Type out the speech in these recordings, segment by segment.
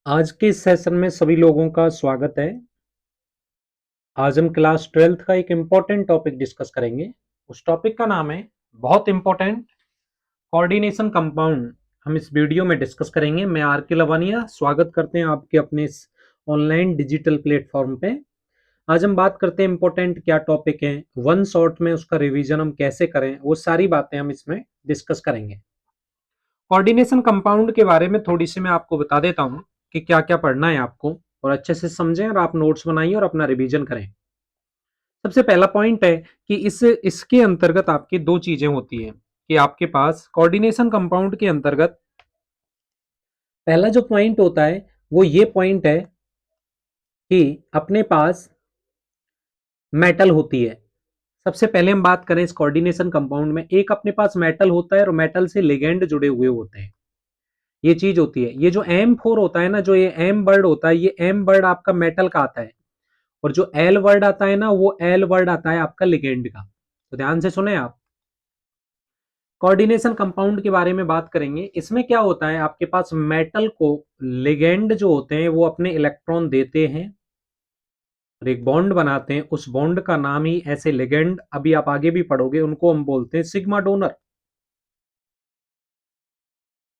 आज के इस सेशन में सभी लोगों का स्वागत है। आज हम क्लास 12th का एक इम्पॉर्टेंट टॉपिक डिस्कस करेंगे। उस टॉपिक का नाम है बहुत इम्पॉर्टेंट कोऑर्डिनेशन कंपाउंड। हम इस वीडियो में डिस्कस करेंगे। मैं आर के लवानिया स्वागत करते हैं आपके अपने इस ऑनलाइन डिजिटल प्लेटफॉर्म पे। आज हम बात करते हैं इम्पोर्टेंट क्या टॉपिक है, वन शॉट में उसका रिवीजन हम कैसे करें, वो सारी बातें हम इसमें डिस्कस करेंगे। कोऑर्डिनेशन कंपाउंड के बारे में थोड़ी सी मैं आपको बता देता हूँ कि क्या क्या पढ़ना है आपको, और अच्छे से समझें और आप नोट्स बनाइए और अपना रिवीजन करें। सबसे पहला पॉइंट है कि इसके अंतर्गत आपकी दो चीजें होती हैं कि आपके पास कोऑर्डिनेशन कंपाउंड के अंतर्गत पहला जो पॉइंट होता है वो ये पॉइंट है कि अपने पास मेटल होती है। सबसे पहले हम बात करें इस कोऑर्डिनेशन कंपाउंड में, एक अपने पास मेटल होता है और मेटल से लिगेंड जुड़े हुए होते हैं। ये चीज होती है। ये जो M4 होता है ना, जो ये एम वर्ड होता है, ये एम वर्ड आपका मेटल का आता है, और जो एल वर्ड आता है ना, वो एल वर्ड आता है आपका लिगेंड का। तो ध्यान से सुने आप। कोऑर्डिनेशन कंपाउंड के बारे में बात करेंगे। इसमें क्या होता है, आपके पास मेटल को लिगेंड जो होते हैं वो अपने इलेक्ट्रॉन देते हैं और एक बॉन्ड बनाते हैं। उस बॉन्ड का नाम ही ऐसे लिगेंड, अभी आप आगे भी पढ़ोगे, उनको हम बोलते हैं सिग्मा डोनर।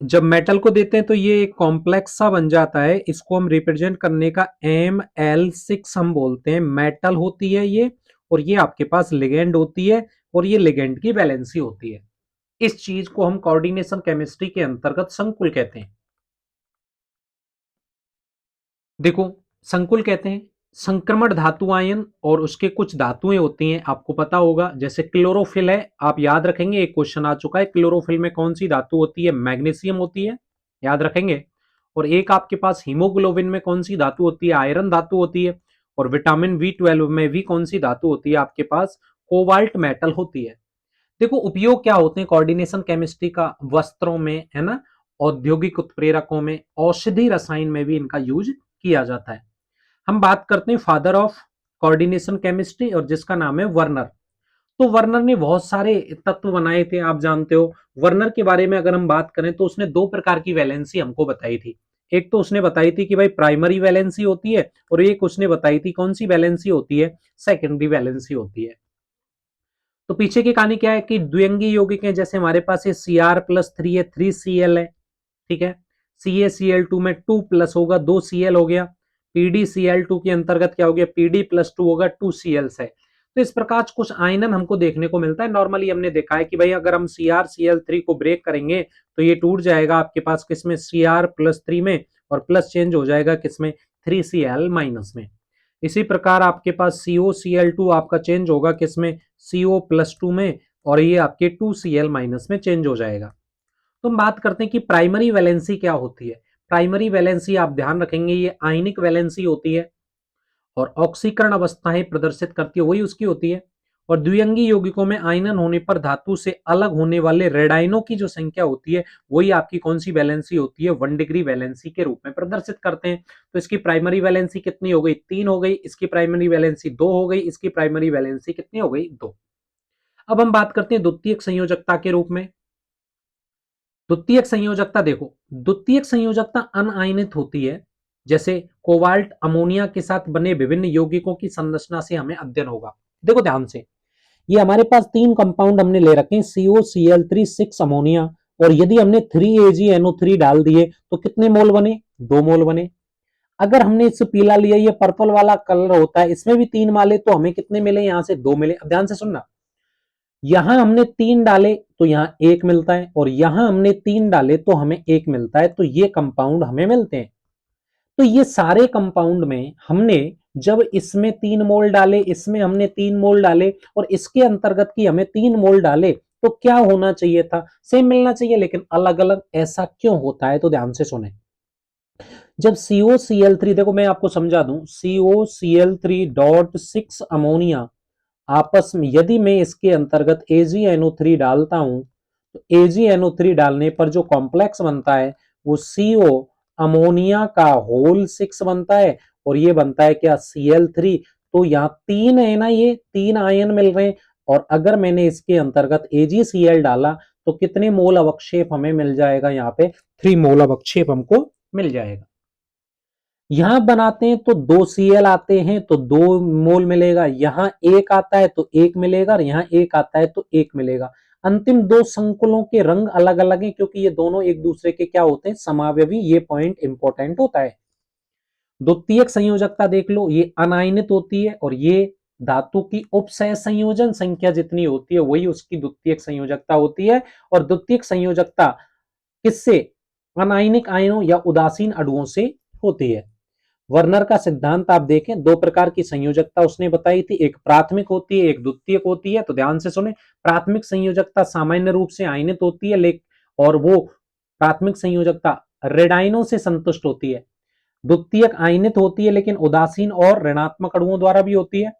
जब मेटल को देते हैं तो ये एक कॉम्प्लेक्स सा बन जाता है। इसको हम रिप्रेजेंट करने का ML6 हम बोलते हैं। मेटल होती है ये, और ये आपके पास लिगेंड होती है, और ये लिगेंड की वैलेंसी होती है। इस चीज को हम कोऑर्डिनेशन केमिस्ट्री के अंतर्गत संकुल कहते हैं। देखो, संकुल कहते हैं संक्रमण धातु आयन, और उसके कुछ धातुएं होती हैं, आपको पता होगा। जैसे क्लोरोफिल है, आप याद रखेंगे, एक क्वेश्चन आ चुका है, क्लोरोफिल में कौन सी धातु होती है? मैग्नीशियम होती है, याद रखेंगे। और एक आपके पास हीमोग्लोबिन में कौन सी धातु होती है? आयरन धातु होती है। और विटामिन B12 में भी कौन सी धातु होती है आपके पास? कोबाल्ट मेटल होती है। देखो, उपयोग क्या होते हैं कोऑर्डिनेशन केमिस्ट्री का? वस्त्रों में, है ना, औद्योगिक उत्प्रेरकों में, औषधि रसायन में भी इनका यूज किया जाता है। हम बात करते हैं फादर ऑफ कोऑर्डिनेशन केमिस्ट्री, और जिसका नाम है वर्नर। तो वर्नर ने बहुत सारे तत्व बनाए थे, आप जानते हो। वर्नर के बारे में अगर हम बात करें तो उसने दो प्रकार की वैलेंसी हमको बताई थी। एक तो उसने बताई थी कि भाई प्राइमरी वैलेंसी होती है, और एक उसने बताई थी कौन सी वैलेंसी होती है? सेकेंडरी वैलेंसी होती है। तो पीछे की कहानी क्या है कि द्विअंगी यौगिक है, जैसे हमारे पास ये Cr+3 है, 3Cl है, ठीक है। CaCl2 में 2 प्लस होगा, 2Cl हो गया। PdCl2 के अंतर्गत क्या हो गया? Pd+2 होगा, 2Cl है। तो इस प्रकार कुछ आयनन हमको देखने को मिलता है। नॉर्मली हमने देखा है कि भाई अगर हम CrCl3 को ब्रेक करेंगे तो ये टूट जाएगा आपके पास किसमें? Cr+3 में, और प्लस चेंज हो जाएगा किसमें? 3Cl- में। इसी प्रकार आपके पास COCl2 आपका चेंज होगा किसमें? CO+2 में, और ये आपके 2Cl- में चेंज हो जाएगा। तो हम बात करते हैं कि प्राइमरी वैलेंसी क्या होती है। प्राइमरी वैलेंसी आप ध्यान रखेंगे, ये आयनिक वैलेंसी होती है और ऑक्सीकरण अवस्थाएं प्रदर्शित करती है, वही उसकी होती है। और द्विअंगी यौगिकों में आयनन होने पर धातु से अलग होने वाले रेडाइनों की जो संख्या होती है, वही आपकी कौन सी वैलेंसी होती है? 1 डिग्री वैलेंसी के रूप में प्रदर्शित करते हैं। तो इसकी प्राइमरी वैलेंसी कितनी हो गई? 3 हो गई। इसकी प्राइमरी वैलेंसी 2 हो गई। इसकी प्राइमरी वैलेंसी कितनी हो गई? 2। अब हम बात करते हैं द्वितीयक संयोजकता के रूप में। द्वितीयक संयोजकता देखो, द्वितीयक संयोजकता अनआयनित होती है। जैसे कोबाल्ट अमोनिया के साथ बने विभिन्न यौगिकों की संरचना से हमें अध्ययन होगा। देखो ध्यान से, ये हमारे पास तीन कंपाउंड हमने ले रखे हैं, COCl3 6 अमोनिया, और यदि हमने 3AgNO3 डाल दिए तो कितने मोल बने? 2 मोल बने। अगर हमने इससे पीला लिया, ये पर्पल वाला कलर होता है, इसमें भी 3 माले, तो हमें कितने मिले? यहां से 2 मिले। अब ध्यान से सुनना, यहां हमने 3 डाले तो यहां 1 मिलता है, और यहां हमने 3 डाले तो हमें 1 मिलता है। तो ये कंपाउंड हमें मिलते हैं। तो ये सारे कंपाउंड में हमने जब इसमें 3 मोल डाले, इसमें हमने 3 मोल डाले, और इसके अंतर्गत की हमें 3 मोल डाले, तो क्या होना चाहिए था? सेम मिलना चाहिए, लेकिन अलग अलग। ऐसा क्यों होता है? तो ध्यान से सुने। जब COCl3, देखो मैं आपको समझा दूं, COCl3.6 अमोनिया आपस में, यदि मैं इसके अंतर्गत AgNO3 डालता हूं, तो AgNO3 डालने पर जो कॉम्प्लेक्स बनता है वो CO अमोनिया का होल 6 बनता है, और ये बनता है क्या? Cl3। तो यहाँ 3 है ना, ये 3 आयन मिल रहे हैं। और अगर मैंने इसके अंतर्गत AgCl डाला तो कितने मोल अवक्षेप हमें मिल जाएगा? यहाँ पे 3 मोल अवक्षेप हमको मिल जाएगा। यहां बनाते हैं तो 2Cl आते हैं तो 2 मोल मिलेगा, यहां 1 आता है तो 1 मिलेगा, और यहां 1 आता है तो 1 मिलेगा। अंतिम 2 संकुलों के रंग अलग अलग हैं क्योंकि ये दोनों एक दूसरे के क्या होते हैं, समावयवी। ये पॉइंट इंपॉर्टेंट होता है। द्वितीयक संयोजकता देख लो, ये अनायनित होती है, और ये धातु की उपसह संयोजन संख्या जितनी होती है वही उसकी द्वितीयक संयोजकता होती है। और द्वितीयक संयोजकता किससे, अनायनिक आयनों या उदासीन अणुओं से होती है। वर्नर का सिद्धांत आप देखें, 2 प्रकार की संयोजकता उसने बताई थी, एक प्राथमिक होती है, एक द्वितीयक होती है। तो ध्यान से सुने, प्राथमिक संयोजकता सामान्य रूप से आयनित होती है, और वो प्राथमिक संयोजकता रेडाइनों से संतुष्ट होती है। द्वितीयक आयनित होती है लेकिन उदासीन और ऋणात्मक अणुओं द्वारा भी होती है।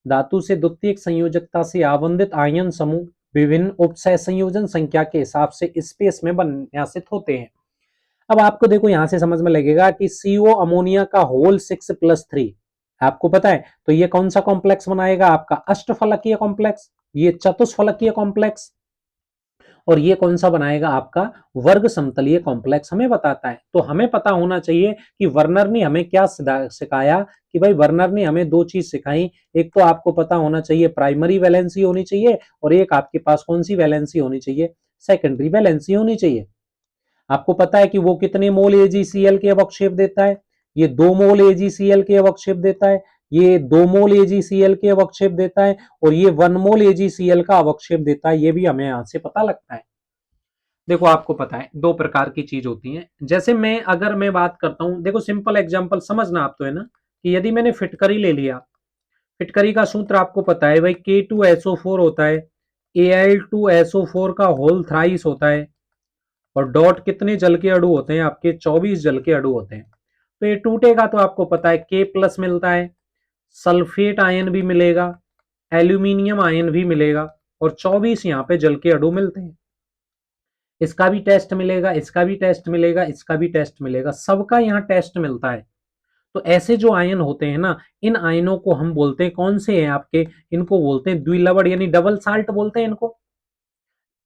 धातु से द्वितीयक संयोजकता से आवंटित आयन समूह विभिन्न उपसह संयोजन संख्या के हिसाब से स्पेस में विन्यासित होते हैं। अब आपको देखो यहां से समझ में लगेगा कि CO अमोनिया का होल 6+3 आपको पता है, तो ये कौन सा कॉम्प्लेक्स बनाएगा, आपका अष्टफलकीय कॉम्प्लेक्स, ये चतुष्फलकीय कॉम्प्लेक्स, और ये कौन सा बनाएगा, आपका वर्ग समतलीय कॉम्प्लेक्स हमें बताता है। तो हमें पता होना चाहिए कि वर्नर ने हमें क्या सिखाया, कि भाई वर्नर ने हमें 2 चीज सिखाई। एक तो आपको पता होना चाहिए प्राइमरी वैलेंसी होनी चाहिए, और एक आपके पास कौन सी वैलेंसी होनी चाहिए, सेकेंडरी वैलेंसी होनी चाहिए। आपको पता है कि वो कितने मोल AgCl के अवक्षेप देता है, ये 2 मोल AgCl के अवक्षेप देता है, ये 2 मोल AgCl के अवक्षेप देता है, और ये 1 मोल AgCl का अवक्षेप देता है। ये भी हमें यहां से पता लगता है। देखो आपको पता है 2 प्रकार की चीज होती है। जैसे अगर मैं बात करता हूं, देखो सिंपल एग्जांपल समझना आप, तो है ना, कि यदि मैंने फिटकरी ले लिया, फिटकरी का सूत्र आपको पता है भाई, K2SO4 होता है, Al2SO4 का होल थ्राइस होता है, और डॉट कितने जल के अणु होते हैं आपके, 24 जल के अणु होते हैं। तो ये टूटेगा तो आपको पता है K+ मिलता है, सल्फेट आयन भी मिलेगा, एल्यूमिनियम आयन भी मिलेगा, और 24 यहाँ पे जल के अणु मिलते हैं। इसका भी टेस्ट मिलेगा, इसका भी टेस्ट मिलेगा, इसका भी टेस्ट मिलेगा, सबका यहाँ टेस्ट मिलता है। तो ऐसे जो आयन होते हैं ना, इन आयनों को हम बोलते हैं, कौन से हैं आपके, इनको बोलते हैं द्विलवण यानी डबल साल्ट बोलते हैं इनको।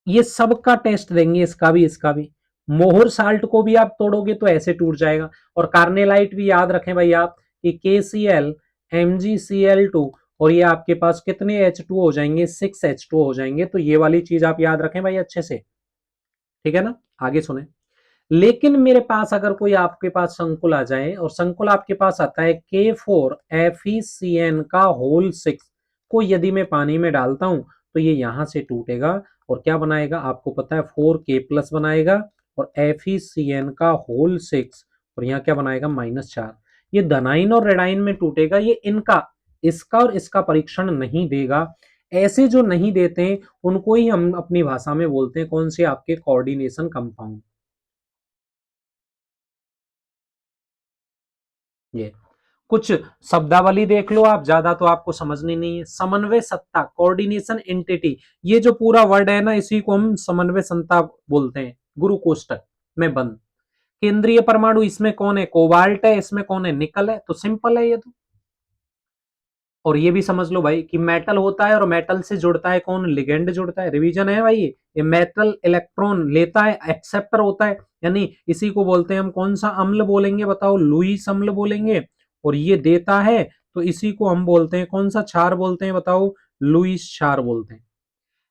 ये सबका टेस्ट देंगे, इसका भी इसका भी। मोहर साल्ट को भी आप तोड़ोगे तो ऐसे टूट जाएगा। और कार्नेलाइट भी याद रखें भाई आप, कि KCl MgCl2, और ये आपके पास कितने H2 हो जाएंगे, 6H2 हो जाएंगे। तो ये वाली चीज आप याद रखें भाई अच्छे से, ठीक है ना। आगे सुने, लेकिन मेरे पास अगर कोई आपके पास संकुल आ जाए, और संकुल आपके पास आता है K4FeCN का होल 6 को यदि मैं पानी में डालता हूं तो ये यहां से टूटेगा, और क्या बनाएगा आपको पता है, 4K+ बनाएगा, और FeCN का होल 6, और यहाँ क्या बनाएगा, -4। ये धनाइन और रेडाइन में टूटेगा, ये इनका, इसका और इसका परीक्षण नहीं देगा। ऐसे जो नहीं देते हैं उनको ही हम अपनी भाषा में बोलते हैं कौन से, आपके कोऑर्डिनेशन कंपाउंड। ये कुछ शब्दावली देख लो आप, ज्यादा तो आपको समझनी नहीं है। समन्वय सत्ता, कोऑर्डिनेशन एंटिटी, ये जो पूरा वर्ड है ना, इसी को हम समन्वय सत्ता बोलते हैं, गुरु कोष्टक में बंद। केंद्रीय परमाणु, इसमें कौन है, कोबाल्ट है, इसमें कौन है, निकल है। तो सिंपल है ये तो। और ये भी समझ लो भाई कि मेटल होता है, और मेटल से जुड़ता है कौन, लिगेंड जुड़ता है। रिवीजन है भाई, ये मेटल इलेक्ट्रॉन लेता है, एक्सेप्टर होता है, यानी इसी को बोलते हैं हम कौन सा अम्ल बोलेंगे, बताओ, लुईस अम्ल बोलेंगे। और ये देता है तो इसी को हम बोलते हैं कौन सा क्षार बोलते हैं, बताओ, लुईस क्षार बोलते हैं।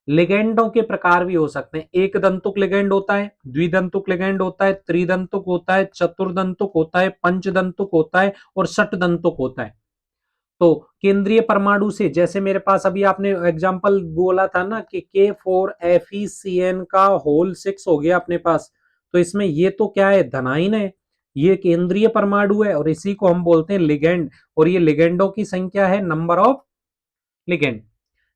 लिगेंडों के प्रकार भी हो सकते हैं, एक दंतुक लिगेंड होता है, द्विदंतुक लिगेंड होता है, त्रिदंतुक होता है, चतुर्दंतुक होता है, पंचदंतुक होता है, और षटदंतुक होता है। तो केंद्रीय परमाणु से, जैसे मेरे पास अभी आपने एग्जांपल बोला था ना कि K4FeCN का होल 6 हो गया अपने पास, तो इसमें ये तो क्या है, धनाइन है, ये केंद्रीय परमाणु है, और इसी को हम बोलते हैं लिगेंड। और ये लिगेंडों की संख्या है, नंबर ऑफ लिगेंड।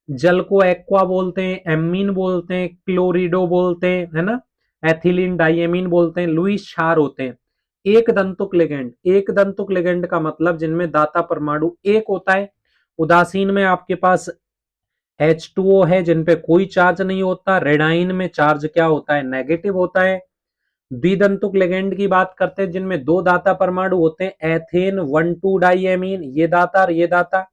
जल को एक्वा बोलते हैं, एमीन बोलते हैं, क्लोरिडो बोलते हैं, है ना, एथिलीन डाइएमीन बोलते हैं, लुईस क्षार होते हैं। एक दंतुक लिगेंड, एक दंतुक लिगेंड का मतलब जिनमें दाता परमाणु एक होता है। उदासीन में आपके पास H2O है जिनपे कोई चार्ज नहीं होता। रेडाइन में चार्ज क्या होता है, नेगेटिव होता है। द्विदंतुक लिगेंड की बात करते हैं जिनमें 2 दाता परमाणु होते हैं, एथेन 1,2 डाइएमीन, ये दाता और ये दाता।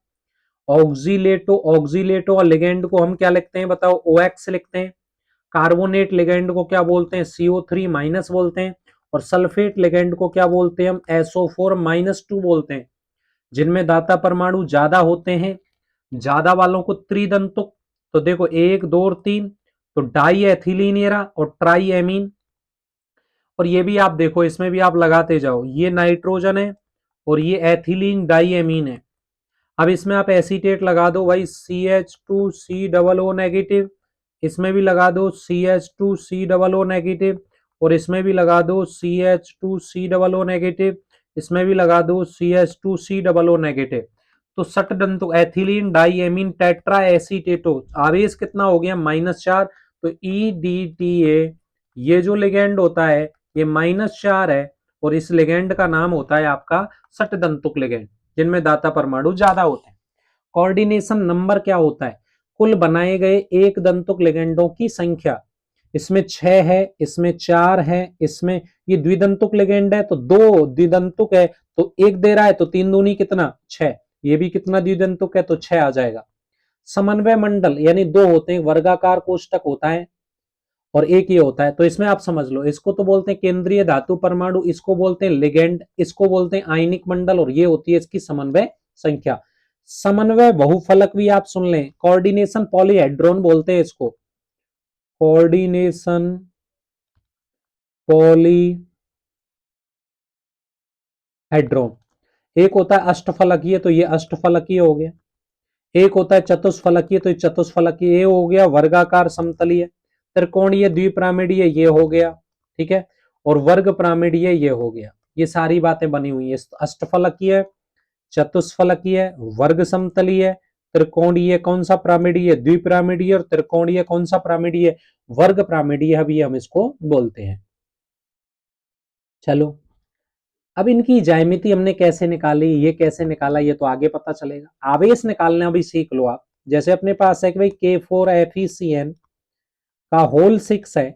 ऑक्सीलेटो, ऑक्सीलेटो और लिगेंड को हम क्या लिखते हैं, बताओ, OX लिखते हैं। कार्बोनेट लिगेंड को क्या बोलते हैं, CO3- बोलते हैं। और सल्फेट लिगेंड को क्या बोलते हैं हम, SO4-2 बोलते हैं। जिनमें दाता परमाणु ज्यादा होते हैं, ज्यादा वालों को त्रिदंतुक, तो देखो 1 2 और 3, तो डाई एथिलीन एरा और ट्राई एमीन। और ये भी आप देखो, इसमें भी आप लगाते जाओ, ये नाइट्रोजन है और ये एथिलीन डाई एमीन है। अब इसमें आप एसीटेट लगा दो भाई, CH2C नेगेटिव, इसमें भी लगा दो CH2C नेगेटिव, और इसमें भी लगा दो CH2C नेगेटिव, इसमें भी लगा दो CH2C नेगेटिव। तो सट दंतु एथिलीन डाईएमीन टेट्रा एसीटेटो, आवेश कितना हो गया, -4। तो EDTA ये जो लिगेंड होता है ये -4 है, और इस लिगेंड का नाम होता है आपका सट दंतुक लिगेंड, जिनमें दाता परमाणु ज्यादा होते हैं। कोऑर्डिनेशन नंबर क्या होता है, कुल बनाए गए एक दंतुक लिगेंडों की संख्या। इसमें 6 है, इसमें 4 है, इसमें ये द्विदंतुक लिगेंड है तो 2 द्विदंतुक है, तो 1 दे रहा है, तो 3 दूनी कितना 6, ये भी कितना द्विदंतुक है, तो 6 आ जाएगा। समन्वय मंडल यानी 2 होते हैं, वर्गाकार कोष्टक होता है और एक ये होता है, तो इसमें आप समझ लो, इसको तो बोलते हैं केंद्रीय धातु परमाणु, इसको बोलते हैं लिगेंड, इसको बोलते हैं आयनिक मंडल, और ये होती है इसकी समन्वय संख्या। समन्वय बहुफलक भी आप सुन लें, कोऑर्डिनेशन पॉलीहेड्रोन बोलते हैं इसको, कोऑर्डिनेशन पॉलीहेड्रोन। एक होता है अष्टफलकीय, तो ये अष्टफलकीय हो गया। एक होता है चतुष्फलकीय, तो ये चतुष्फलकीय ये हो गया। वर्गाकार समतलीय, त्रिकोणीय द्विपिरामिडीय ये हो गया, ठीक है, और वर्ग पिरामिडीय ये हो गया। ये सारी बातें बनी हुई है, अष्टफलकीय, चतुष्फलकीय, वर्ग समतलीय, त्रिकोणीय कौन सा पिरामिडीय, द्विपिरामिडीय, और त्रिकोणीय कौन सा पिरामिडीय, वर्ग पिरामिडीय भी हम इसको बोलते हैं। चलो, अब इनकी ज्यामिति हमने कैसे निकाली, ये कैसे निकाला, ये तो आगे पता चलेगा। आवेश निकालना भी सीख लो आप। जैसे अपने पास है कि भाई K4FeCN का होल 6 है,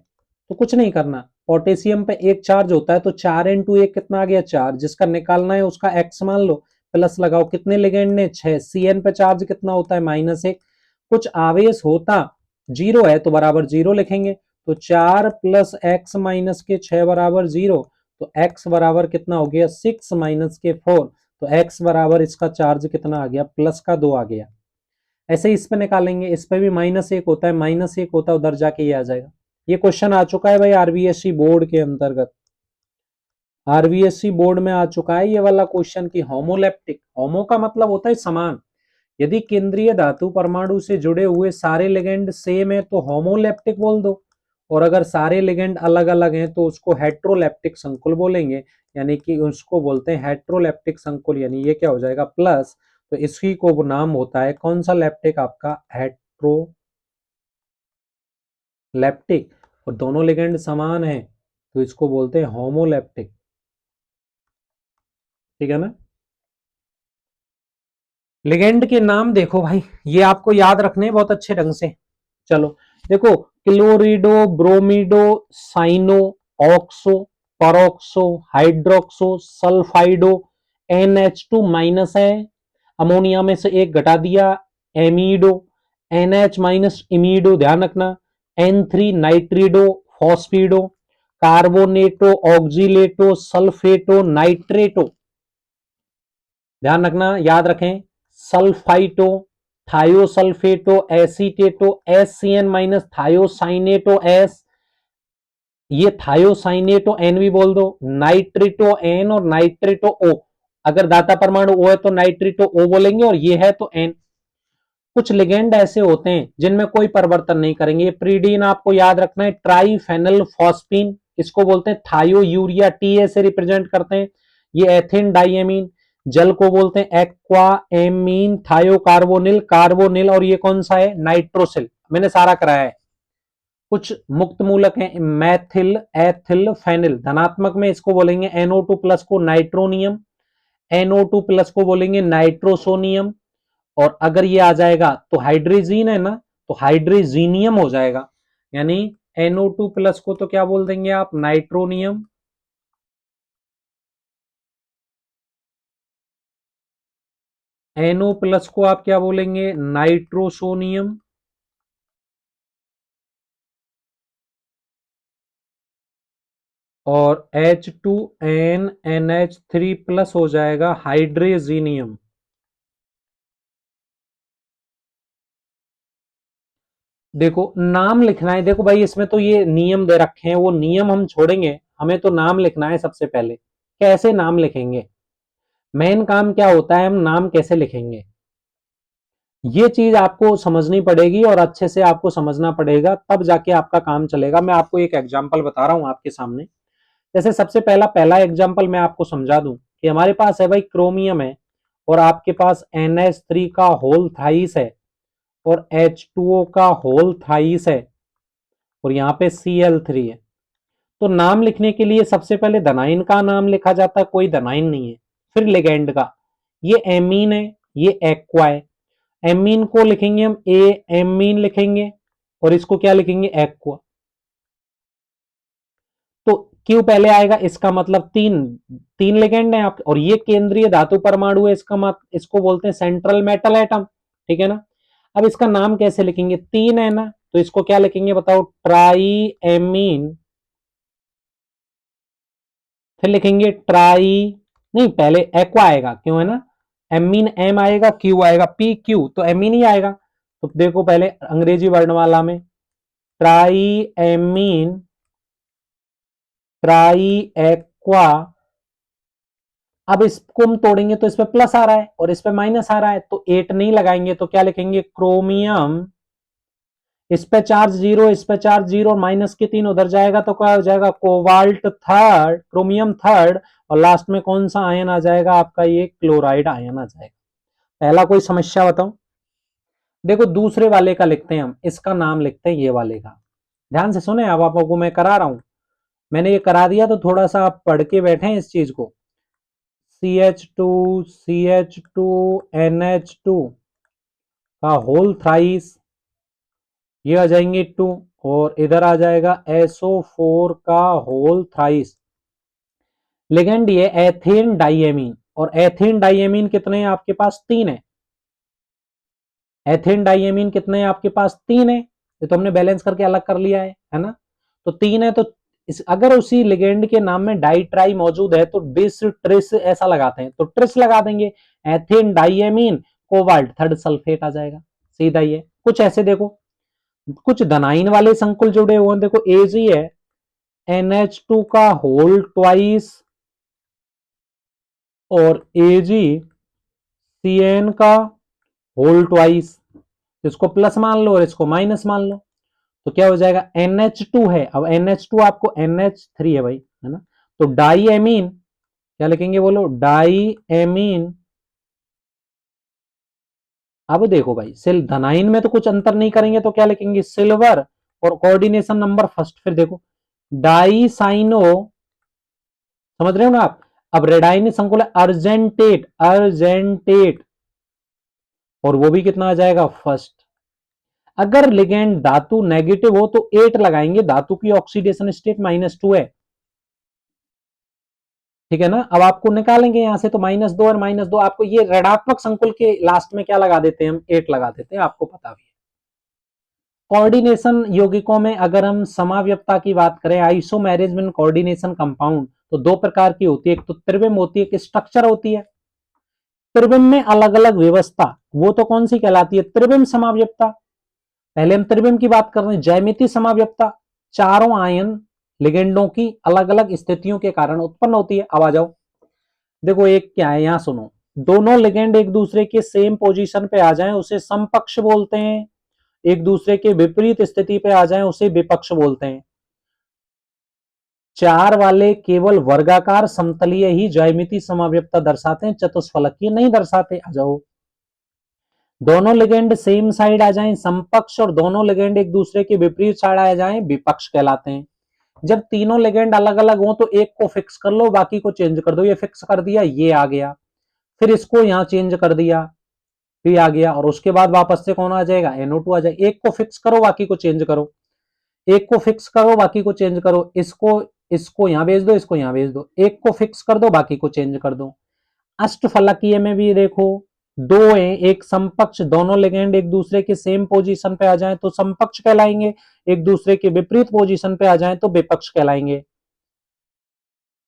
तो कुछ नहीं करना, पोटेशियम पे एक चार्ज होता है, तो 4 इंटू 1 कितना आ गया 4, जिसका निकालना है उसका x मान लो, प्लस लगाओ, कितने लिगेंड ने 6, CN पे चार्ज कितना होता है -1, कुछ आवेश होता 0 है तो बराबर 0 लिखेंगे, तो 4 प्लस x माइनस के 6 बराबर 0, तो x बराबर कितना हो गया 6 माइनस के 4, तो x बराबर इसका चार्ज कितना आ गया, प्लस का 2 आ गया। ऐसे इस पे निकालेंगे, इस पे भी -1 होता है, -1 होता है, उधर जाके ये आ जाएगा। ये क्वेश्चन आ चुका है भाई आरबीएससी बोर्ड के अंतर्गत, आरबीएससी बोर्ड में आ चुका है ये वाला क्वेश्चन की होमोलेप्टिक, होमो का मतलब होता है समान, यदि केंद्रीय धातु परमाणु से जुड़े हुए सारे लिगेंड सेम है तो होमोलेप्टिक बोल दो, और अगर सारे लिगेंड अलग अलग हैं तो उसको हेट्रोलेप्टिक संकुल बोलेंगे, यानी कि उसको बोलते हैं हेट्रोलेप्टिक संकुल, यानी ये क्या हो जाएगा प्लस, तो इसी को नाम होता है कौन सा लेप्टिक, आपका हेट्रोलेप्टिक, और दोनों लिगेंड समान है तो इसको बोलते हैं होमोलेप्टिक, ठीक है ना। लिगेंड के नाम देखो भाई, ये आपको याद रखने हैं बहुत अच्छे ढंग से। चलो देखो, chlorido, bromido, cyano, oxo, peroxo, hydroxo, sulphido, NH2 minus है, अमोनिया में से एक घटा दिया, एमीडो, NH माइनस इमीडो, ध्यान रखना, N3 नाइट्रिडो, फॉस्फिडो, कार्बोनेटो, ऑक्जिलेटो, सल्फेटो, नाइट्रेटो, ध्यान रखना, याद रखें, सल्फाइटो, थायोसल्फेटो, एसीटेटो, SCN माइनस, थायोसाइनेटो S, ये थायोसाइनेटो N भी बोल दो, नाइट्रिटो N और नाइट्रिटो O, अगर दाता परमाणु O है तो नाइट्रिटो O बोलेंगे, और ये है तो N। कुछ लिगेंड ऐसे होते हैं जिनमें कोई परिवर्तन नहीं करेंगे, प्रीडीन आपको याद रखना है, ट्राइफेनल फॉस्फीन, इसको बोलते हैं थायो यूरिया, TA से रिप्रेजेंट करते हैं, ये एथिन डाइएमीन, जल को बोलते हैं एक्वा एमीन थायोकार्बोनिल, कार्बोनिल, और ये कौन सा है नाइट्रोसिल, मैंने सारा कराया है। कुछ मुक्त मूलक हैं, मैथिल, एथिल, फेनिल, धनात्मक में इसको बोलेंगे NO2 प्लस को नाइट्रोनियम, NO2 प्लस को बोलेंगे नाइट्रोसोनियम, और अगर ये आ जाएगा तो हाइड्रोजीन है ना, तो हाइड्रोजीनियम हो जाएगा, यानी NO2 प्लस को तो क्या बोल देंगे आप नाइट्रोनियम, NO प्लस को आप क्या बोलेंगे नाइट्रोसोनियम, और H2NNH3+ हो जाएगा हाइड्रेजीनियम। देखो नाम लिखना है, देखो भाई इसमें तो ये नियम दे रखे हैं, वो नियम हम छोड़ेंगे, हमें तो नाम लिखना है सबसे पहले। कैसे नाम लिखेंगे, मेन काम क्या होता है, हम नाम कैसे लिखेंगे, ये चीज आपको समझनी पड़ेगी और अच्छे से आपको समझना पड़ेगा, तब जाके आपका काम चलेगा। मैं आपको एक एग्जांपल बता रहा हूं आपके सामने। जैसे सबसे पहला एग्जांपल मैं आपको समझा दूं कि हमारे पास है भाई क्रोमियम है, और आपके पास NH3 का होल थाइस है, और H2O का होल थाइस है, और यहाँ पे Cl3 है। तो नाम लिखने के लिए सबसे पहले धनाइन का नाम लिखा जाता है, कोई धनाइन नहीं है। फिर लिगेंड का, ये एमीन है, ये एक्वा है। एमीन को लिखेंगे हम एमीन लिखेंगे, और इसको क्या लिखेंगे, एक्वा। तो क्यों पहले आएगा, इसका मतलब तीन तीन लिगेंड है आप, और ये केंद्रीय धातु परमाणु है, इसको बोलते हैं सेंट्रल मेटल एटम। ठीक है ना। अब इसका नाम कैसे लिखेंगे, तीन है ना, तो इसको क्या लिखेंगे बताओ, ट्राई एमीन। फिर लिखेंगे ट्राई, नहीं पहले एक्वा आएगा, क्यों है ना, एमीन एम आएगा, क्यू आएगा, पी क्यू, तो एमीन ही आएगा। तो देखो पहले अंग्रेजी वर्णमाला में ट्राई एमीन, ट्राई एक्वा। अब इसको हम तोड़ेंगे तो इस पे प्लस आ रहा है और इस पे माइनस आ रहा है, तो 8 नहीं लगाएंगे, तो क्या लिखेंगे, क्रोमियम। इस पे चार्ज जीरो, इस पे चार्ज जीरो, माइनस के 3 उधर जाएगा तो क्या हो जाएगा, कोबाल्ट थर्ड, क्रोमियम थर्ड। और लास्ट में कौन सा आयन आ जाएगा आपका, ये क्लोराइड आयन आ जाएगा। पहला कोई समस्या बताओ। देखो दूसरे वाले का लिखते हैं हम, इसका नाम लिखते हैं ये वाले का। ध्यान से सुने, अब आपको मैं करा रहा हूं, मैंने ये करा दिया तो थोड़ा सा आप पढ़ के बैठे इस चीज को। CH2 का होल थ्राइस, ये आ जाएंगे 2, और इधर आ जाएगा SO4 का होल थ्राइस। लिगेंड ये एथेन डाइएमीन, और एथेन डाइएमीन कितने हैं आपके पास, 3 है। एथेन डाइएमीन कितने हैं आपके पास, 3 है। ये तो हमने बैलेंस करके अलग कर लिया है ना। तो 3 है, तो अगर उसी लिगेंड के नाम में डाई ट्राई मौजूद है तो डिस ट्रिस ऐसा लगाते हैं, तो ट्रिस लगा देंगे, ethane diamine cobalt third sulphate आ जाएगा। सीधा ही है। कुछ ऐसे देखो, कुछ धनाइन वाले संकुल जुड़े हुए हैं, देखो एज ही है, NH2 का होल ट्वाइस, और एजी CN का होल ट्वाइस। इसको प्लस मान लो और इसको माइनस मान लो, तो क्या हो जाएगा, NH2 है, अब NH2 आपको NH3 है भाई, है ना। तो डाई एमीन, क्या लिखेंगे बोलो, डाई एमीन। अब देखो भाई सिल धनाइन में तो कुछ अंतर नहीं करेंगे, तो क्या लिखेंगे, सिल्वर, और कोऑर्डिनेशन नंबर फर्स्ट। फिर देखो डाई साइनो, समझ रहे हो ना आप। अब रेडाइन संकुल है अर्जेंटेट, अर्जेंटेट, और वो भी कितना आ जाएगा, फर्स्ट। अगर लिगेंड धातु नेगेटिव हो तो 8 लगाएंगे, धातु की ऑक्सीडेशन स्टेट -2 है। ठीक है ना। अब आपको निकालेंगे यहां से, तो -2 और -2, आपको ये ऋणात्मक संकुल के लास्ट में क्या लगा देते हैं हम, 8 लगा देते हैं, आपको पता भी है। कोऑर्डिनेशन यौगिकों में अगर हम समाव्यपता की बात करें, आइसोमेरिज्म कोऑर्डिनेशन कंपाउंड, तो दो प्रकार की होती है, एक तो त्रिविम होती है, एक स्ट्रक्चर होती है। त्रिविम में अलग अलग व्यवस्था, वो तो कौन सी कहलाती है, त्रिविम समाव्यपता। पहले हम त्रिविम की बात कर रहे हैं, ज्यामितीय समाव्यपता, चारों आयन लिगेंडों की अलग अलग स्थितियों के कारण उत्पन्न होती है। अब आ जाओ, देखो एक क्या है, यहां सुनो, दोनों लिगेंड एक दूसरे के सेम पोजीशन पे आ जाएं उसे समपक्ष बोलते हैं, एक दूसरे के विपरीत स्थिति पे आ जाएं उसे विपक्ष बोलते हैं। चार वाले केवल वर्गाकार समतलीय ही ज्यामितीय समाव्यपता दर्शाते हैं, चतुष्फलकीय नहीं दर्शाते। आ जाओ, दोनों लिगेंड सेम साइड आ जाएं समपक्ष, और दोनों लिगेंड एक दूसरे के विपरीत साइड आ जाएं विपक्ष कहलाते हैं। जब तीनों लिगेंड अलग अलग हो तो एक को फिक्स कर लो, बाकी को चेंज कर दो। ये फिक्स कर दिया, ये आ गया, फिर इसको यहां चेंज कर दिया, फिर आ गया, और उसके बाद वापस से कौन आ जाएगा, NO2 आ जाएगा। एक को फिक्स करो, बाकी को चेंज करो, एक को फिक्स करो, बाकी को चेंज करो, इसको इसको यहां भेज दो, इसको यहां भेज दो, एक को फिक्स कर दो, बाकी को चेंज कर दो। अष्टफलकीय में भी देखो, दो है, एक समपक्ष, दोनों लिगेंड एक दूसरे के सेम पोजीशन पे आ जाएं तो समपक्ष कहलाएंगे, एक दूसरे के विपरीत पोजीशन पे आ जाएं तो विपक्ष कहलाएंगे।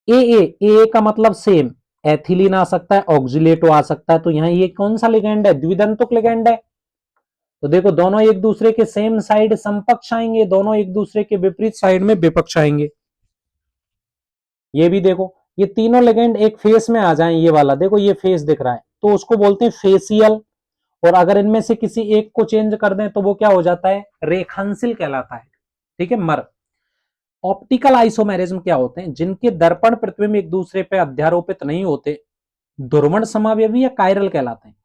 ए का मतलब सेम, एथिलीन आ सकता है, ऑक्जिलेटो आ सकता है, तो यहाँ ये कौन सा लिगेंड है, द्विदंतुक लिगेंड है। तो देखो दोनों एक दूसरे के सेम साइड समपक्ष आएंगे, दोनों एक दूसरे के विपरीत साइड में विपक्ष आएंगे। ये भी देखो, ये तीनों लिगेंड एक फेस में आ जाएं, ये वाला देखो ये फेस दिख रहा है तो उसको बोलते हैं फेसियल, और अगर इनमें से किसी एक को चेंज कर दें तो वो क्या हो जाता है, रेखांशिल कहलाता है। ठीक है, मर। ऑप्टिकल आइसोमेरिज्म क्या होते हैं, जिनके दर्पण प्रतिबिंब एक दूसरे पर अध्यारोपित नहीं होते, ध्रुवण समावयवी या कायरल कहलाते हैं।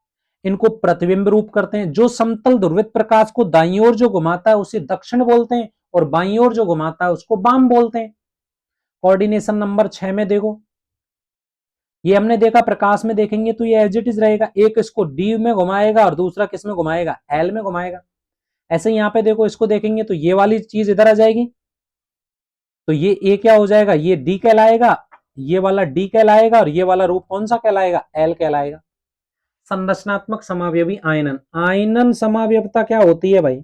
इनको प्रतिबिंब रूप करते हैं। जो समतल ध्रुवित प्रकाश को दाईं ओर जो घुमाता है उसे दक्षिण बोलते हैं, और बाईं ओर जो घुमाता है उसको वाम बोलते हैं। कोऑर्डिनेशन नंबर 6 में देखो, ये हमने देखा प्रकाश में देखेंगे तो ये एज इट इज रहेगा, एक इसको डी में घुमाएगा और दूसरा किस में घुमाएगा, एल में घुमाएगा। ऐसे यहाँ पे देखो इसको देखेंगे तो ये वाली चीज इधर आ जाएगी, तो ये ए क्या हो जाएगा, ये डी कहलाएगा, ये वाला डी कहलाएगा, और ये वाला रूप कौन सा कहलाएगा, एल कहलाएगा। संरचनात्मक समावयवी आयनन, आयनन समावयवता क्या होती है भाई,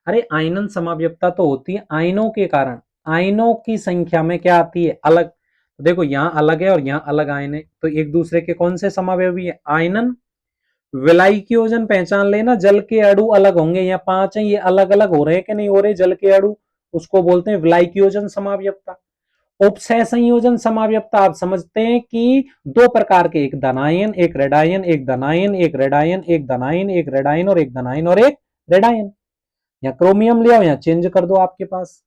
अरे आयनन समावयवता तो होती है आयनों के कारण, आयनों की संख्या में क्या आती है, अलग। देखो यहाँ अलग है और यहाँ अलग आयन है, तो एक दूसरे के कौन से समावयवी है, आयनन। विलायी की ओजन पहचान लेना, जल के अणु अलग होंगे, यहाँ 5 है, ये अलग अलग हो रहे हैं कि नहीं हो रहे जल के अणु, उसको बोलते हैं विलायी की ओजन समावयवता। उपसह संयोजन समावयवता आप समझते हैं कि दो प्रकार के, एक धनायन एक रेडायन, एक धनायन एक रेडायन, एक धनायन एक रेडायन, और एक धनायन और एक रेडायन। या क्रोमियम ले आओ, या चेंज कर दो, आपके पास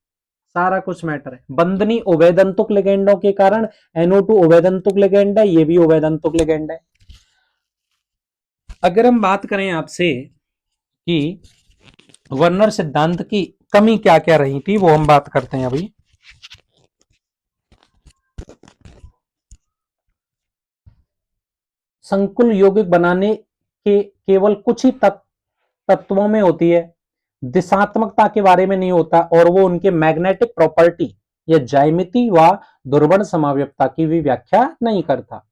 सारा कुछ मैटर है। बंधनी उभयदंतुक लिगेंडों के कारण NO2 उभयदंतुक लिगेंड है, ये भी उभयदंतुक लिगेंड है। अगर हम बात करें आपसे कि वर्नर सिद्धांत की कमी क्या क्या रही थी, वो हम बात करते हैं अभी। संकुल यौगिक बनाने के केवल कुछ ही तत्वों में होती है, दिशात्मकता के बारे में नहीं होता, और वो उनके मैग्नेटिक प्रॉपर्टी या ज्यामिति व ध्रुवण समावयवता की भी व्याख्या नहीं करता।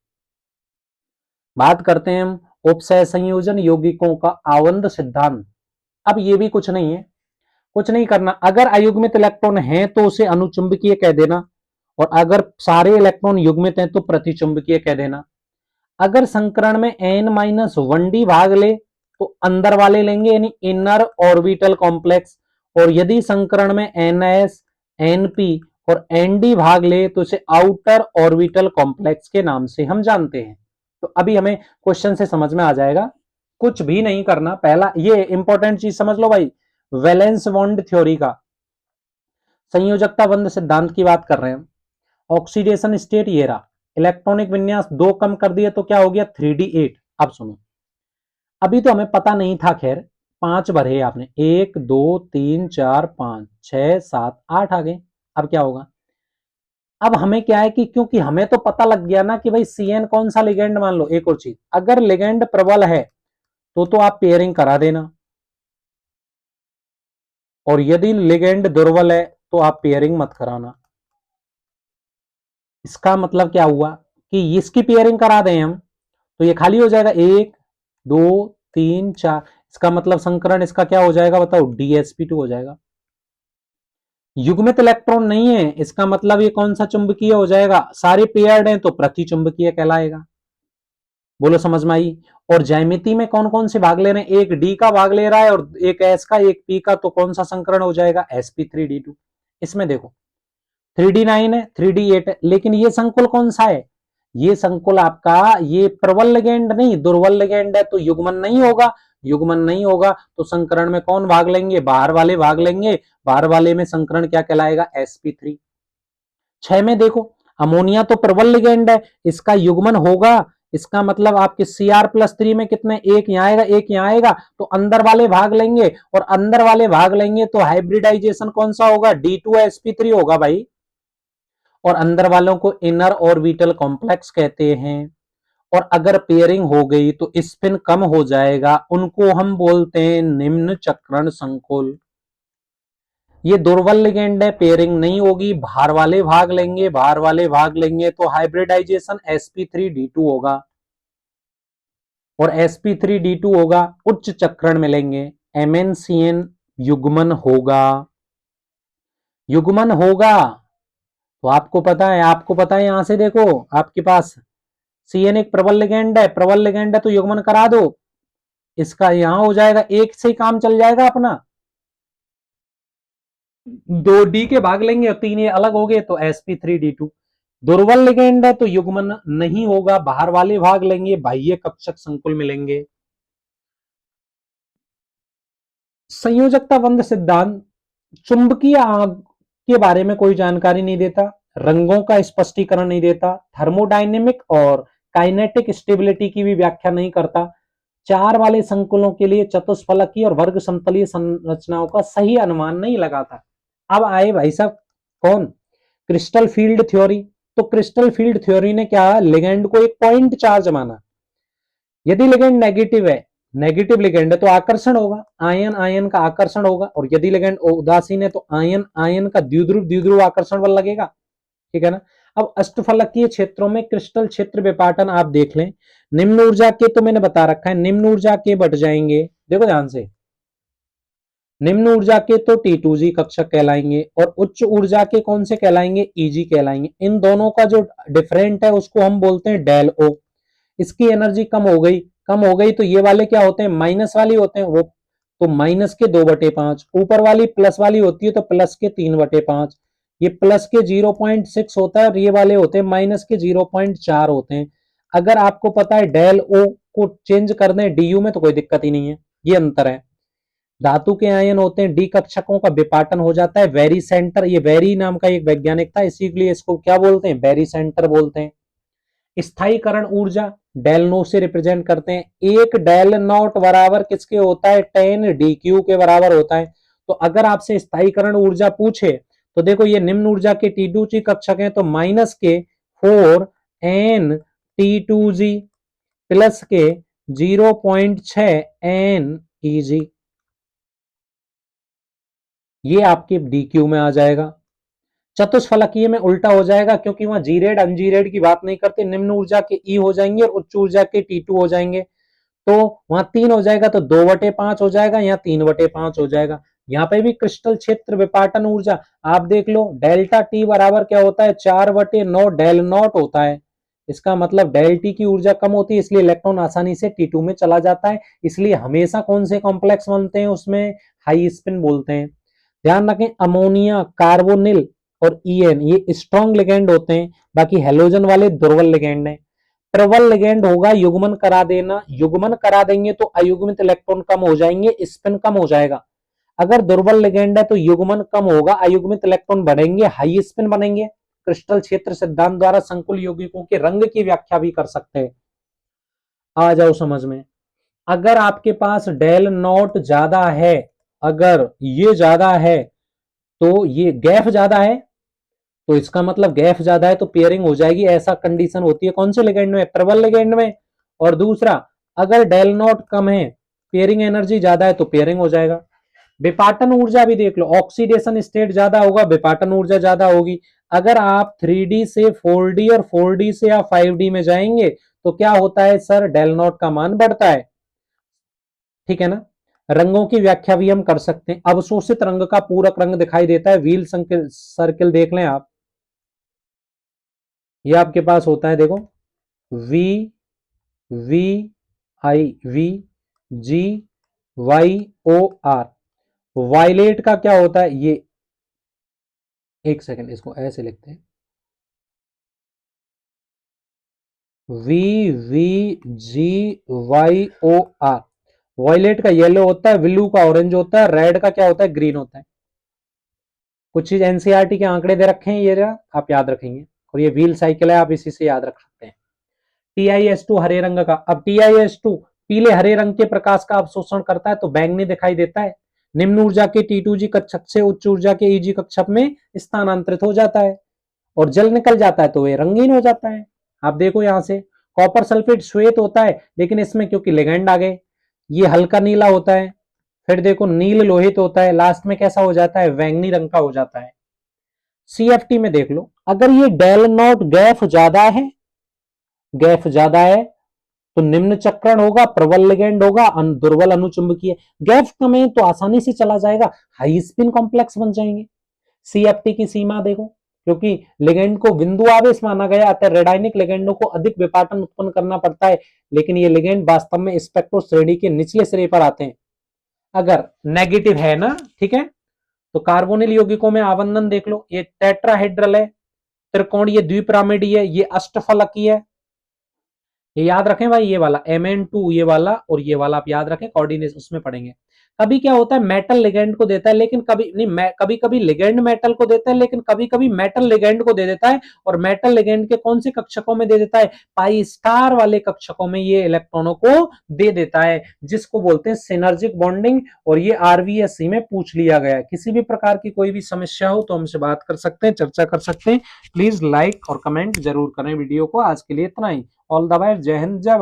बात करते हैं हम उपसह संयोजन यौगिकों का आवंद सिद्धांत। अब ये भी कुछ नहीं है, कुछ नहीं करना, अगर अयुग्मित इलेक्ट्रॉन है तो उसे अनुचुंबकीय कह देना, और अगर सारे इलेक्ट्रॉन युग्मित हैं तो प्रतिचुंबकीय कह देना। अगर संकरण में n-1d भाग ले तो अंदर वाले लेंगे, यानी इनर ऑर्बिटल कॉम्प्लेक्स, और यदि संकरण में ns, np और nd भाग ले तो इसे आउटर ऑर्बिटल कॉम्प्लेक्स के नाम से हम जानते हैं। तो अभी हमें क्वेश्चन से समझ में आ जाएगा, कुछ भी नहीं करना। पहला ये इंपॉर्टेंट चीज समझ लो भाई, वैलेंस बॉन्ड थ्योरी का, संयोजकता बंध सिद्धांत की बात कर रहे हैं हम। ऑक्सीडेशन स्टेट ये रहा, इलेक्ट्रॉनिक विन्यास 2 कम कर दिया तो क्या हो गया 3d8। अब सुनो, अभी तो हमें पता नहीं था, खैर 5 भरे आपने, 1 2 3 4 5 6 7 8 आ गए। अब क्या होगा, अब हमें क्या है कि क्योंकि हमें तो पता लग गया ना कि भाई CN कौन सा लिगेंड, मान लो एक और चीज, अगर लिगेंड प्रबल है तो आप पेयरिंग करा देना, और यदि लिगेंड दुर्बल है तो आप पेयरिंग मत कराना। इसका मतलब क्या हुआ कि इसकी पेयरिंग करा दें हम तो ये खाली हो जाएगा, 1 2 3 4, इसका मतलब संकरण इसका क्या हो जाएगा बताओ, DsP2 हो जाएगा। युग्मित इलेक्ट्रॉन नहीं है, इसका मतलब ये कौन सा चुंबकीय हो जाएगा, सारे पेयर्ड हैं तो प्रतिचुंबकीय कहलाएगा। बोलो समझ में आई। और ज्यामिति में कौन कौन से भाग ले रहे हैं, एक डी का भाग ले रहा है और एक एस का, एक पी का, तो कौन सा संकरण हो जाएगा, sp3d2। इसमें देखो 3d9 है, 3d8 है, लेकिन ये संकुल कौन सा है, ये संकुल आपका ये प्रबल लिगेंड नहीं दुर्बल लिगेंड है, तो युग्मन नहीं होगा। युग्मन नहीं होगा तो संकरण में कौन भाग लेंगे, बाहर वाले भाग लेंगे, बाहर वाले में संकरण क्या कहलाएगा, sp3। 6 में देखो, अमोनिया तो प्रबल लिगेंड है, इसका युग्मन होगा, इसका मतलब आपके Cr+3 में कितने, एक यहाँ आएगा एक यहाँ आएगा, तो अंदर वाले भाग लेंगे, और अंदर वाले भाग लेंगे तो हाइब्रिडाइजेशन कौन सा होगा, D2sp3 होगा भाई। और अंदर वालों को इनर ऑर्बिटल कॉम्प्लेक्स कहते हैं। और अगर पेयरिंग हो गई तो स्पिन कम हो जाएगा, उनको हम बोलते हैं निम्न चक्रण संकुल। ये दुर्बल लिगेंड है, पेयरिंग नहीं होगी, बाहर वाले भाग लेंगे, बाहर वाले भाग लेंगे तो हाइब्रिडाइजेशन sp3d2 होगा, और sp3d2 होगा, उच्च चक्रण मिलेंगे, MnCn युग्मन होगा, युग्मन होगा। तो आपको पता है यहां से देखो, आपके पास CN एक प्रबल लिगेंड है, प्रबल लिगेंड है तो युग्मन करा दो, इसका यहां हो जाएगा, एक से ही काम चल जाएगा अपना। 2D के भाग लेंगे और 3 ये अलग हो गए तो sp3d2। दुर्बल लिगेंड है तो युग्मन नहीं होगा, बाहर वाले भाग लेंगे, बाह्य कक्षक संकुल मिलेंगे। संयोजकता बंध सिद्धांत चुंबकीय आग के बारे में कोई जानकारी नहीं देता, रंगों का स्पष्टीकरण नहीं देता, थर्मोडायनेमिक और काइनेटिक स्टेबिलिटी की भी व्याख्या नहीं करता, चार वाले संकुलों के लिए चतुष्फलकीय और वर्ग समतलीय संरचनाओं का सही अनुमान नहीं लगाता। अब आए भाई साहब कौन, क्रिस्टल फील्ड थ्योरी। तो क्रिस्टल फील्ड थ्योरी ने क्या, लिगेंड को एक पॉइंट चार्ज माना, यदि लिगेंड नेगेटिव है, नेगेटिव लिगेंड है तो आकर्षण होगा, आयन आयन का आकर्षण होगा, और यदि लिगेंड उदासीन है तो आयन आयन का द्विध्रुव द्विध्रुव आकर्षण बल लगेगा, ठीक है ना। अब अष्टफलकीय क्षेत्रों में क्रिस्टल क्षेत्र विपाटन आप देख लें, निम्न ऊर्जा के तो मैंने बता रखा है, निम्न ऊर्जा के बट जाएंगे, देखो ध्यान से, निम्न ऊर्जा के तो T2G कक्षक कहलाएंगे और उच्च ऊर्जा के कौन से कहलाएंगे, EG कहलाएंगे। इन दोनों का जो डिफरेंट है उसको हम बोलते हैं डेल ओ। इसकी एनर्जी कम हो गई तो ये वाले क्या होते हैं, माइनस वाली होते हैं वो, तो माइनस के 2/5, ऊपर वाली प्लस वाली होती है तो प्लस के 3/5, ये प्लस के 0.6 होता है और ये वाले होते हैं माइनस के 0.4 होते हैं। अगर आपको पता है डेल ओ को चेंज कर दें DU में तो कोई दिक्कत ही नहीं है, ये अंतर है। धातु के आयन होते हैं, डी कक्षकों का विपाटन हो जाता है, वेरी सेंटर, ये वेरी नाम का एक वैज्ञानिक था, इसीलिए इसको क्या बोलते हैं, वेरी सेंटर बोलते हैं। स्थायीकरण ऊर्जा डेल नो से रिप्रेजेंट करते हैं, एक डेल नॉट बराबर किसके होता है, 10 dq के बराबर होता है। तो अगर आपसे स्थायीकरण ऊर्जा पूछे तो देखो ये निम्न ऊर्जा के T2G कक्षक हैं तो माइनस के 4n T2G प्लस के 0.6n EG, ये आपके DQ में आ जाएगा। चतुष्फलकीय में उल्टा हो जाएगा क्योंकि वहां जीरेड अनजीरेड की बात नहीं करते, निम्न ऊर्जा के E हो जाएंगे और उच्च ऊर्जा के T2 हो जाएंगे, तो वहां 3 हो जाएगा तो 2/5 हो जाएगा, यहाँ 3/5 हो जाएगा। यहाँ पे भी क्रिस्टल क्षेत्र विपाटन ऊर्जा आप देख लो, डेल्टा T बराबर क्या होता है, 4/9 डेल नॉट होता है। इसका मतलब डेल T की ऊर्जा कम होती है इसलिए इलेक्ट्रॉन आसानी से T2 में चला जाता है, इसलिए हमेशा कौन से कॉम्प्लेक्स बनते हैं उसमें, हाई स्पिन बोलते हैं। ध्यान रखें अमोनिया, कार्बोनिल और EN ये स्ट्रॉन्ग लिगेंड होते हैं, बाकी हेलोजन वाले दुर्बल लिगेंड हैं। प्रबल लिगेंड होगा युग्मन करा देना, युग्मन करा देंगे तो अयुग्मित इलेक्ट्रॉन कम हो जाएंगे, स्पिन कम हो जाएगा। अगर दुर्बल लिगेंड है तो युग्मन कम होगा, अयुग्मित इलेक्ट्रॉन बढ़ेंगे, हाई स्पिन बनेंगे। क्रिस्टल क्षेत्र सिद्धांत द्वारा संकुल यौगिकों के रंग की व्याख्या भी कर सकते हैं। आ जाओ समझ में, अगर आपके पास डेल नॉट ज्यादा है, अगर ये ज्यादा है तो ये गैफ ज्यादा है, तो इसका मतलब गैफ ज्यादा है तो पेयरिंग हो जाएगी, ऐसा कंडीशन होती है कौन से लिगेंड में, प्रबल लिगेंड में। और दूसरा, अगर डेल नॉट कम है, पेयरिंग एनर्जी ज्यादा है तो पेयरिंग हो जाएगा। विपाटन ऊर्जा भी देख लो, ऑक्सीडेशन स्टेट ज्यादा होगा, विपाटन ऊर्जा ज्यादा होगी। अगर आप 3D से 4D और 4D से आप 5D में जाएंगे तो क्या होता है सर, डेल नॉट का मान बढ़ता है, ठीक है ना। रंगों की व्याख्या भी हम कर सकते हैं, अवशोषित रंग का पूरक रंग दिखाई देता है, व्हील सर्किल देख लें आप, ये आपके पास होता है देखो, V V I V G Y O R. Violet का क्या होता है, ये एक सेकंड इसको ऐसे लिखते हैं, V V G Y O R. Violet का येलो होता है, ब्लू का ऑरेंज होता है, रेड का क्या होता है, ग्रीन होता है। कुछ चीज एनसीईआरटी के आंकड़े दे रखे हैं, ये आप याद रखेंगे, और ये व्हील साइकिल है, आप इसी से याद रख सकते हैं। TiS2 हरे रंग का, अब TiS2 पीले हरे रंग के प्रकाश का अवशोषण करता है तो बैंगनी दिखाई देता है, निम्न ऊर्जा के T2G कक्षक से उच्च ऊर्जा के EG कक्षक में स्थानांतरित हो जाता है और जल निकल जाता है तो वे रंगीन हो जाता है। आप देखो यहां से, कॉपर सल्फेट श्वेत होता है लेकिन इसमें क्योंकि लिगेंड आ गए ये हल्का नीला होता है, फिर देखो नील लोहित होता है, लास्ट में कैसा हो जाता है, बैंगनी रंग का हो जाता है। CFT में देख लो, अगर ये डेल नॉट गैफ ज्यादा है, गैफ ज्यादा है तो निम्न चक्रण होगा, प्रबल लिगेंड होगा, दुर्बल अनुचुंबकीय। गैफ कम है तो आसानी से चला जाएगा, हाई स्पिन कॉम्प्लेक्स बन जाएंगे। CFT की सीमा देखो, क्योंकि लिगेंड को बिंदु आवेश माना गया, अतः रेडायनिक लिगेंडों को अधिक विपाटन उत्पन्न करना पड़ता है, लेकिन ये लिगेंड वास्तव में स्पेक्ट्रो श्रेणी के निचले सिरे पर आते हैं अगर नेगेटिव है ना, ठीक है। तो कार्बोनिल यौगिकों में आबंधन देख लो, ये टेट्राहेड्रल है, त्रिकोणीय द्विपिरामिडी है, ये अष्टफलकी है, ये याद रखें भाई, ये वाला Mn2 ये वाला और ये वाला आप याद रखें, कोऑर्डिनेशन उसमें पढ़ेंगे। कभी क्या होता है मेटल लिगेंड को देता है, लेकिन कभी नहीं, कभी कभी लिगेंड मेटल को देता है, लेकिन कभी कभी मेटल लिगेंड को दे देता है। और मेटल लिगेंड के कौन से कक्षकों में दे देता है? पाई स्टार वाले कक्षकों में ये इलेक्ट्रॉनों को दे देता है, जिसको बोलते हैं सिनर्जिक बॉन्डिंग। और ये आरवीएससी में पूछ लिया गया है। किसी भी प्रकार की कोई भी समस्या हो तो हमसे बात कर सकते हैं, चर्चा कर सकते हैं। प्लीज लाइक और कमेंट जरूर करें वीडियो को। आज के लिए इतना ही। ऑल द बेस्ट, जय हिंद, जय भारत।